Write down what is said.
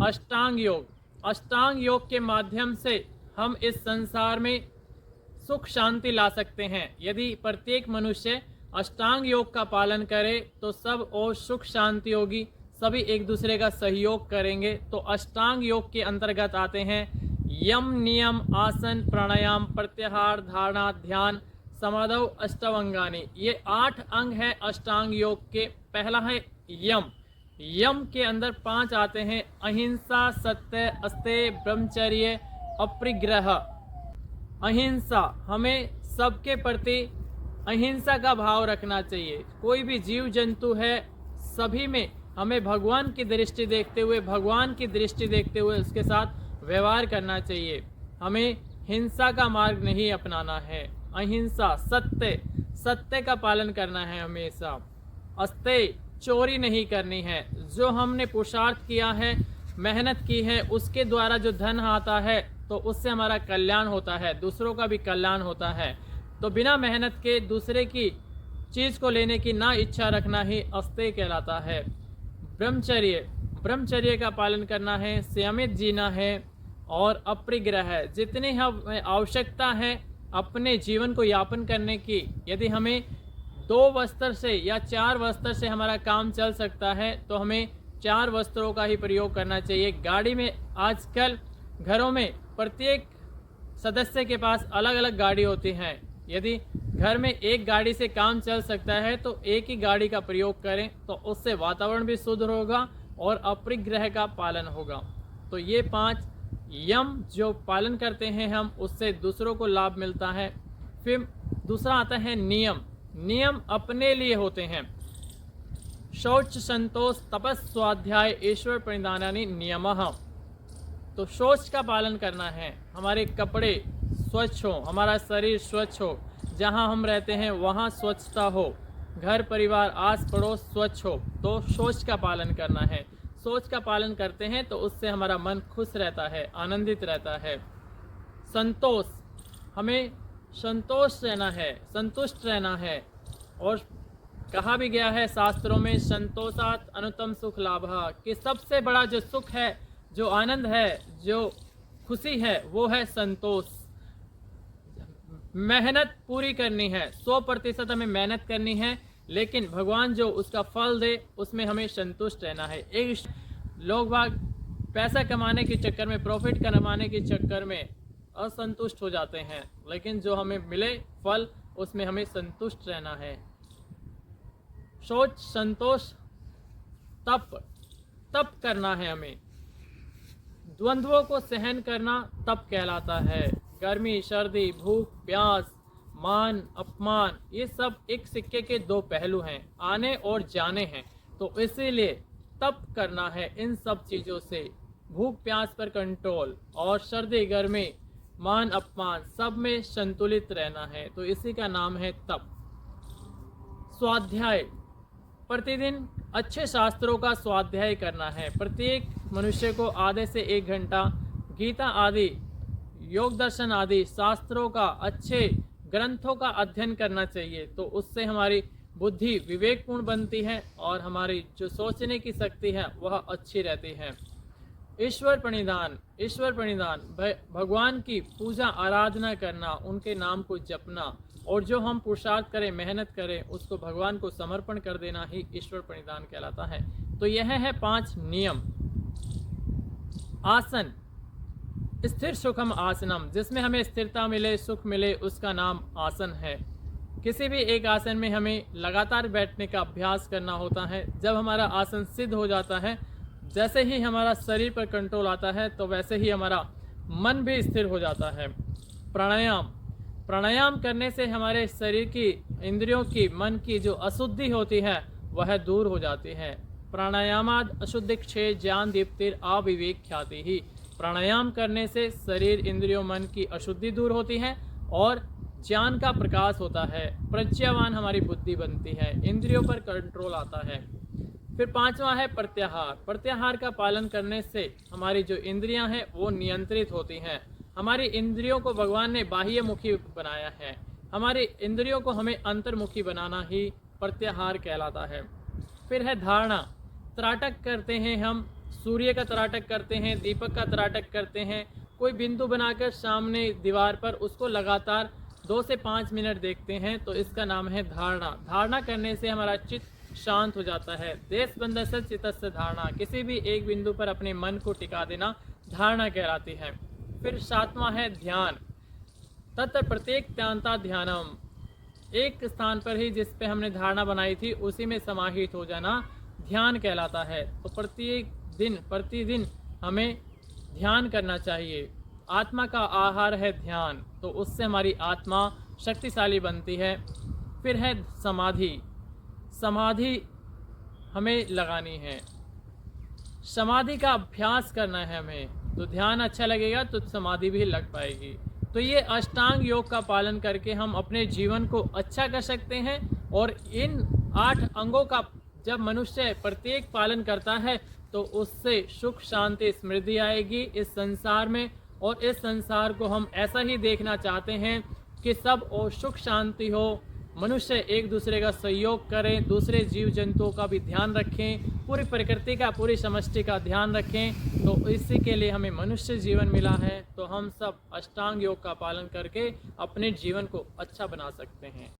अष्टांग योग। अष्टांग योग के माध्यम से हम इस संसार में सुख शांति ला सकते हैं। यदि प्रत्येक मनुष्य अष्टांग योग का पालन करे तो सब और सुख शांति होगी, सभी एक दूसरे का सहयोग करेंगे। तो अष्टांग योग के अंतर्गत आते हैं यम, नियम, आसन, प्राणायाम, प्रत्याहार, धारणा, ध्यान, समाधौ, अष्टावंगानी। ये 8 अंग हैं अष्टांग योग के। पहला है यम। यम के अंदर 5 आते हैं अहिंसा, सत्य, अस्तेय, ब्रह्मचर्य, अपरिग्रह। अहिंसा, हमें सबके प्रति अहिंसा का भाव रखना चाहिए। कोई भी जीव जंतु है, सभी में हमें भगवान की दृष्टि देखते हुए उसके साथ व्यवहार करना चाहिए। हमें हिंसा का मार्ग नहीं अपनाना है। अहिंसा, सत्य का पालन करना है हमेशा। अस्तेय, चोरी नहीं करनी है। जो हमने पुरुषार्थ किया है, मेहनत की है, उसके द्वारा जो धन आता है तो उससे हमारा कल्याण होता है, दूसरों का भी कल्याण होता है। तो बिना मेहनत के दूसरे की चीज़ को लेने की ना इच्छा रखना ही अस्तेय कहलाता है। ब्रह्मचर्य का पालन करना है, संयमित जीना है और अपरिग्रह। जितनी हमें आवश्यकता है अपने जीवन को यापन करने की, यदि हमें 2 वस्त्र से या 4 वस्त्र से हमारा काम चल सकता है तो हमें 4 वस्त्रों का ही प्रयोग करना चाहिए। गाड़ी में आजकल घरों में प्रत्येक सदस्य के पास अलग अलग गाड़ी होती हैं। यदि घर में एक गाड़ी से काम चल सकता है तो एक ही गाड़ी का प्रयोग करें, तो उससे वातावरण भी शुद्ध होगा और अपरिग्रह का पालन होगा। तो ये 5 यम जो पालन करते हैं हम, उससे दूसरों को लाभ मिलता है। फिर दूसरा आता है नियम। नियम अपने लिए होते हैं। शौच, संतोष, तपस, स्वाध्याय, ईश्वर प्रणिधानानि नियमः। तो शौच का पालन करना है, हमारे कपड़े स्वच्छ हो, हमारा शरीर स्वच्छ हो, जहाँ हम रहते हैं वहाँ स्वच्छता हो, घर परिवार आस पड़ोस स्वच्छ हो, तो शौच का पालन करना है। शौच का पालन करते हैं तो उससे हमारा मन खुश रहता है, आनंदित रहता है। संतोष, हमें संतोष रहना है, संतुष्ट रहना है। और कहा भी गया है शास्त्रों में, संतोषात अनुत्तम सुख लाभः, कि सबसे बड़ा जो सुख है, जो आनंद है, जो खुशी है, वो है संतोष। मेहनत पूरी करनी है, 100% हमें मेहनत करनी है, लेकिन भगवान जो उसका फल दे उसमें हमें संतुष्ट रहना है। एक लोग बाग पैसा कमाने के चक्कर में, प्रॉफिट कमाने के चक्कर में असंतुष्ट हो जाते हैं, लेकिन जो हमें मिले फल उसमें हमें संतुष्ट रहना है। शौच, संतोष, तप करना है हमें। द्वंद्वों को सहन करना तप कहलाता है। गर्मी, सर्दी, भूख, प्यास, मान, अपमान, ये सब एक सिक्के के 2 पहलू हैं, आने और जाने हैं। तो इसीलिए तप करना है इन सब चीज़ों से। भूख प्यास पर कंट्रोल और सर्दी गर्मी, मान अपमान, सब में संतुलित रहना है। तो इसी का नाम है तप। स्वाध्याय, प्रतिदिन अच्छे शास्त्रों का स्वाध्याय करना है। प्रत्येक मनुष्य को आधे से 1 घंटा गीता आदि, योग दर्शन आदि शास्त्रों का, अच्छे ग्रंथों का अध्ययन करना चाहिए। तो उससे हमारी बुद्धि विवेकपूर्ण बनती है और हमारी जो सोचने की शक्ति है वह अच्छी रहती है। ईश्वर प्रणिधान, भगवान की पूजा आराधना करना, उनके नाम को जपना, और जो हम पुरुषार्थ करें, मेहनत करें, उसको भगवान को समर्पण कर देना ही ईश्वर प्रणिधान कहलाता है। तो यह है 5 नियम। आसन, स्थिर सुखम आसनम, जिसमें हमें स्थिरता मिले, सुख मिले, उसका नाम आसन है। किसी भी एक आसन में हमें लगातार बैठने का अभ्यास करना होता है। जब हमारा आसन सिद्ध हो जाता है, जैसे ही हमारा शरीर पर कंट्रोल आता है, तो वैसे ही हमारा मन भी स्थिर हो जाता है। प्राणायाम करने से हमारे शरीर की, इंद्रियों की, मन की जो अशुद्धि होती है वह दूर हो जाती है। प्राणायामाद अशुद्धि क्षय ज्ञान दीप्तिर अविवेक ख्याति ही। प्राणायाम करने से शरीर, इंद्रियों, मन की अशुद्धि दूर होती है और ज्ञान का प्रकाश होता है। प्रज्ञावान हमारी बुद्धि बनती है, इंद्रियों पर कंट्रोल आता है। फिर 5वां है प्रत्याहार। प्रत्याहार का पालन करने से हमारी जो इंद्रियां हैं वो नियंत्रित होती हैं। हमारी इंद्रियों को भगवान ने बाह्यमुखी बनाया है, हमारी इंद्रियों को हमें अंतर्मुखी बनाना ही प्रत्याहार कहलाता है। फिर है धारणा। त्राटक करते हैं हम सूर्य का तराटक करते हैं, दीपक का तराटक करते हैं, कोई बिंदु बनाकर सामने दीवार पर उसको लगातार 2 से 5 मिनट देखते हैं, तो इसका नाम है धारणा। धारणा करने से हमारा चित्त शांत हो जाता है। देशबंधस्य चित्तस्य धारणा, किसी भी एक बिंदु पर अपने मन को टिका देना धारणा कहलाती है। फिर 7वां है ध्यान। तत्र प्रत्येक त्यांता ध्यानम, एक स्थान पर ही जिस पे हमने धारणा बनाई थी उसी में समाहित हो जाना ध्यान कहलाता है। तो प्रतिदिन हमें ध्यान करना चाहिए। आत्मा का आहार है ध्यान, तो उससे हमारी आत्मा शक्तिशाली बनती है। फिर है समाधि। समाधि हमें लगानी है, समाधि का अभ्यास करना है हमें, तो ध्यान अच्छा लगेगा तो समाधि भी लग पाएगी। तो ये अष्टांग योग का पालन करके हम अपने जीवन को अच्छा कर सकते हैं। और इन 8 अंगों का जब मनुष्य प्रत्येक पालन करता है तो उससे सुख शांति समृद्धि आएगी इस संसार में। और इस संसार को हम ऐसा ही देखना चाहते हैं कि सब और सुख शांति हो, मनुष्य एक दूसरे का सहयोग करें, दूसरे जीव जंतुओं का भी ध्यान रखें, पूरी प्रकृति का, पूरी समष्टि का ध्यान रखें। तो इसी के लिए हमें मनुष्य जीवन मिला है। तो हम सब अष्टांग योग का पालन करके अपने जीवन को अच्छा बना सकते हैं।